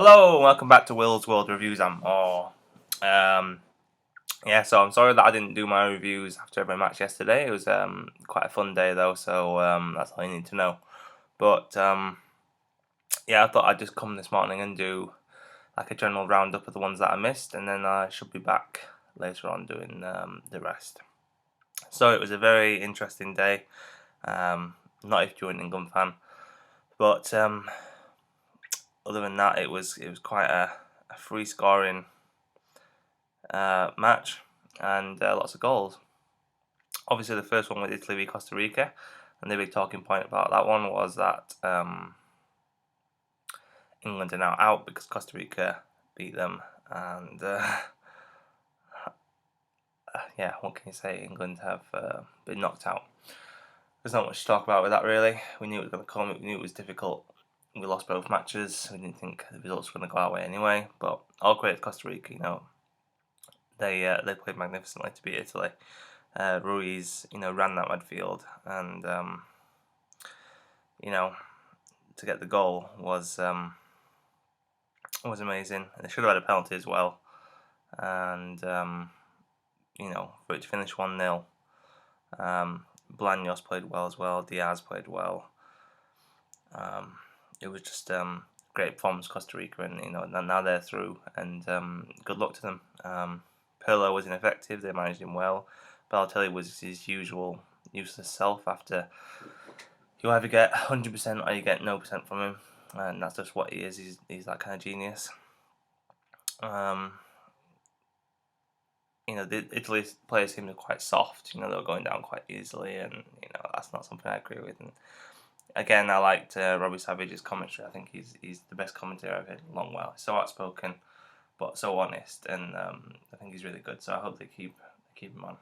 Hello, and welcome back to Will's World Reviews and more. So I'm sorry that I didn't do my reviews after every match yesterday. It was quite a fun day though, so that's all you need to know. But I thought I'd just come this morning and do like a general roundup of the ones that I missed, and then I should be back later on doing the rest. So it was a very interesting day. Not if you're an England fan, but other than that, it was quite a free scoring match and lots of goals. Obviously, the first one with Italy v Costa Rica, and the big talking point about that one was that England are now out because Costa Rica beat them, and what can you say? England have been knocked out. There's not much to talk about with that, really. We knew it was going to come. We knew it was difficult. We lost both matches. We didn't think the results were going to go our way anyway. But all credit to Costa Rica. They played magnificently to beat Italy. Ruiz, ran that midfield, and to get the goal was amazing. They should have had a penalty as well, and for it to finish 1-0. Blaños played well as well. Diaz played well. It was just great performance, Costa Rica, and now they're through, and good luck to them. Pirlo was ineffective. They managed him well. Balotelli was his usual useless self. After you either get 100% or you get no percent from him, and that's just what he is. He's that kind of genius. The Italy players seemed quite soft. They were going down quite easily, and that's not something I agree with. And again, I liked Robbie Savage's commentary. I think he's the best commentator I've heard in a long while. He's so outspoken, but so honest, and I think he's really good. So I hope they keep him on.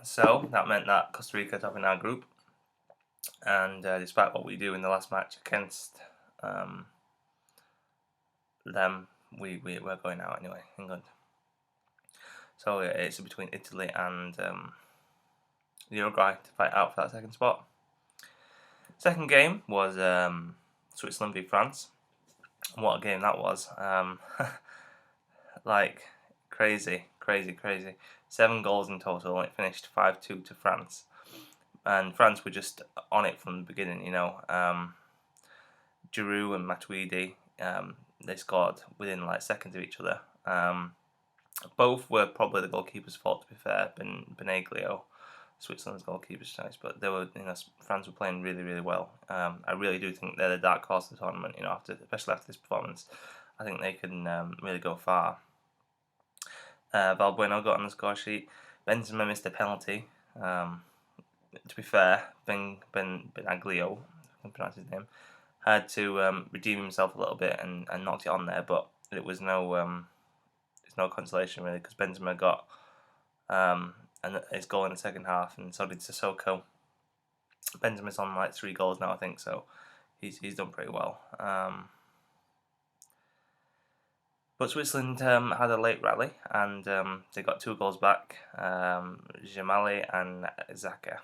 So that meant that Costa Rica top in our group, and despite what we do in the last match against them, we're going out anyway, England. So it's between Italy and Uruguay to fight out for that second spot. Second game was Switzerland v France. What a game that was! Like crazy. 7 goals in total, and it finished 5-2 to France. And France were just on it from the beginning. Giroud and Matuidi, they scored within seconds of each other. Both were probably the goalkeeper's fault, to be fair. Benaglio, Switzerland's goalkeeper's choice, but France were playing really well. I really do think they're the dark horse of the tournament. Especially after this performance, I think they can really go far. Valbuena got on the score sheet. Benzema missed a penalty. To be fair, Benaglio, I can pronounce his name, had to redeem himself a little bit and knocked it on there, but it was no consolation really, because Benzema got his goal in the second half, and so did Sissoko. Benzema's on 3 goals now, I think, so he's done pretty well. But Switzerland had a late rally, and they got 2 goals back, Jamali and Xhaka,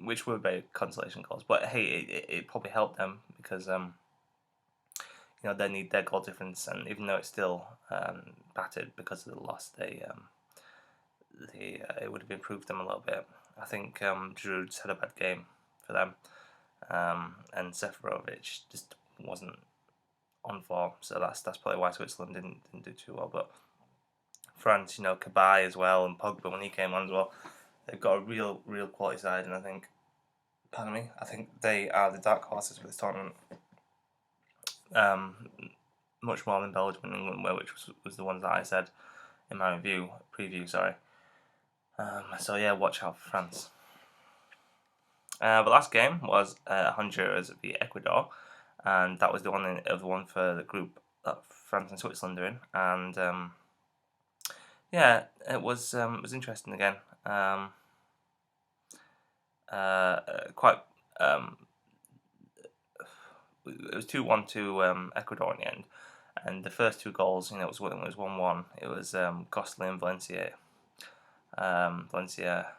which were very consolation goals. But hey, it probably helped them because they need their goal difference, and even though it's still battered because of the loss, it would have improved them a little bit. I think Giroud's had a bad game for them, and Seferovic just wasn't on form, so that's probably why Switzerland didn't do too well. But France, Cabaye as well, and Pogba when he came on as well, they've got a real quality side, and I think they are the dark horses for this tournament. Much more than Belgium and England were, which was the ones that I said in my preview. Sorry. Watch out for France. The last game was Honduras v Ecuador, and that was the one for the group that France and Switzerland are in. And it was interesting again. It was 2-1 to Ecuador in the end, and the first 2 goals, it was 1-1. It was Costa and Valencia, Valencia,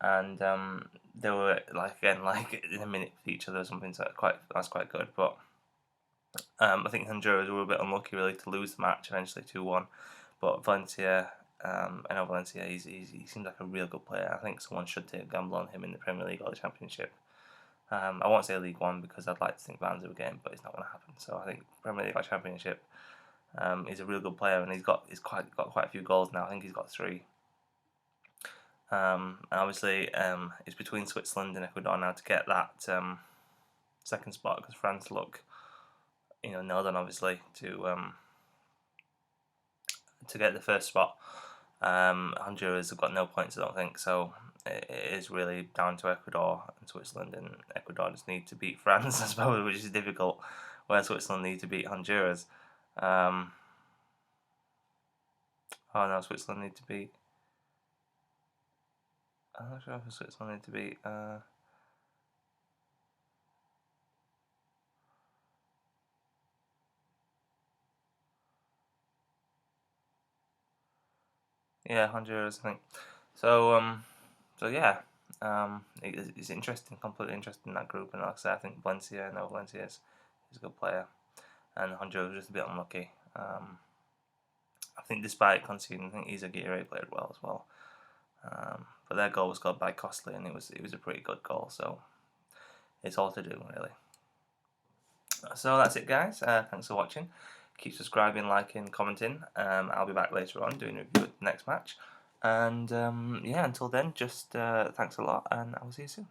and they were like in a minute with each other or something. So that's quite good. But I think Honduras were a bit unlucky really to lose the match eventually 2-1. But Valencia, I know Valencia, he seems like a real good player. I think someone should take a gamble on him in the Premier League or the Championship. I won't say League One because I'd like to think Vans will get him, but it's not going to happen. So I think Premier League or Championship, he's a real good player, and he's got quite a few goals now. I think he's got 3. And obviously, it's between Switzerland and Ecuador now to get that second spot because France look, nailed on obviously to get the first spot. Honduras have got no points, I don't think, so it is really down to Ecuador and Switzerland, and Ecuador just need to beat France, I suppose, which is difficult, where Switzerland need to beat Honduras. Oh no, Switzerland need to beat... I'm not sure if Switzerland need to beat... Yeah, Honduras, I think. So yeah, it's interesting, completely interesting, that group. And like I said, I think Valencia is a good player, and Honduras was just a bit unlucky. I think despite conceding, I think Izaguirre played well as well. But their goal was scored by Costa, and it was a pretty good goal. So it's all to do really. So that's it, guys. Thanks for watching. Keep subscribing, liking, commenting. I'll be back later on doing a review of the next match. And yeah, until then, just thanks a lot, and I'll see you soon.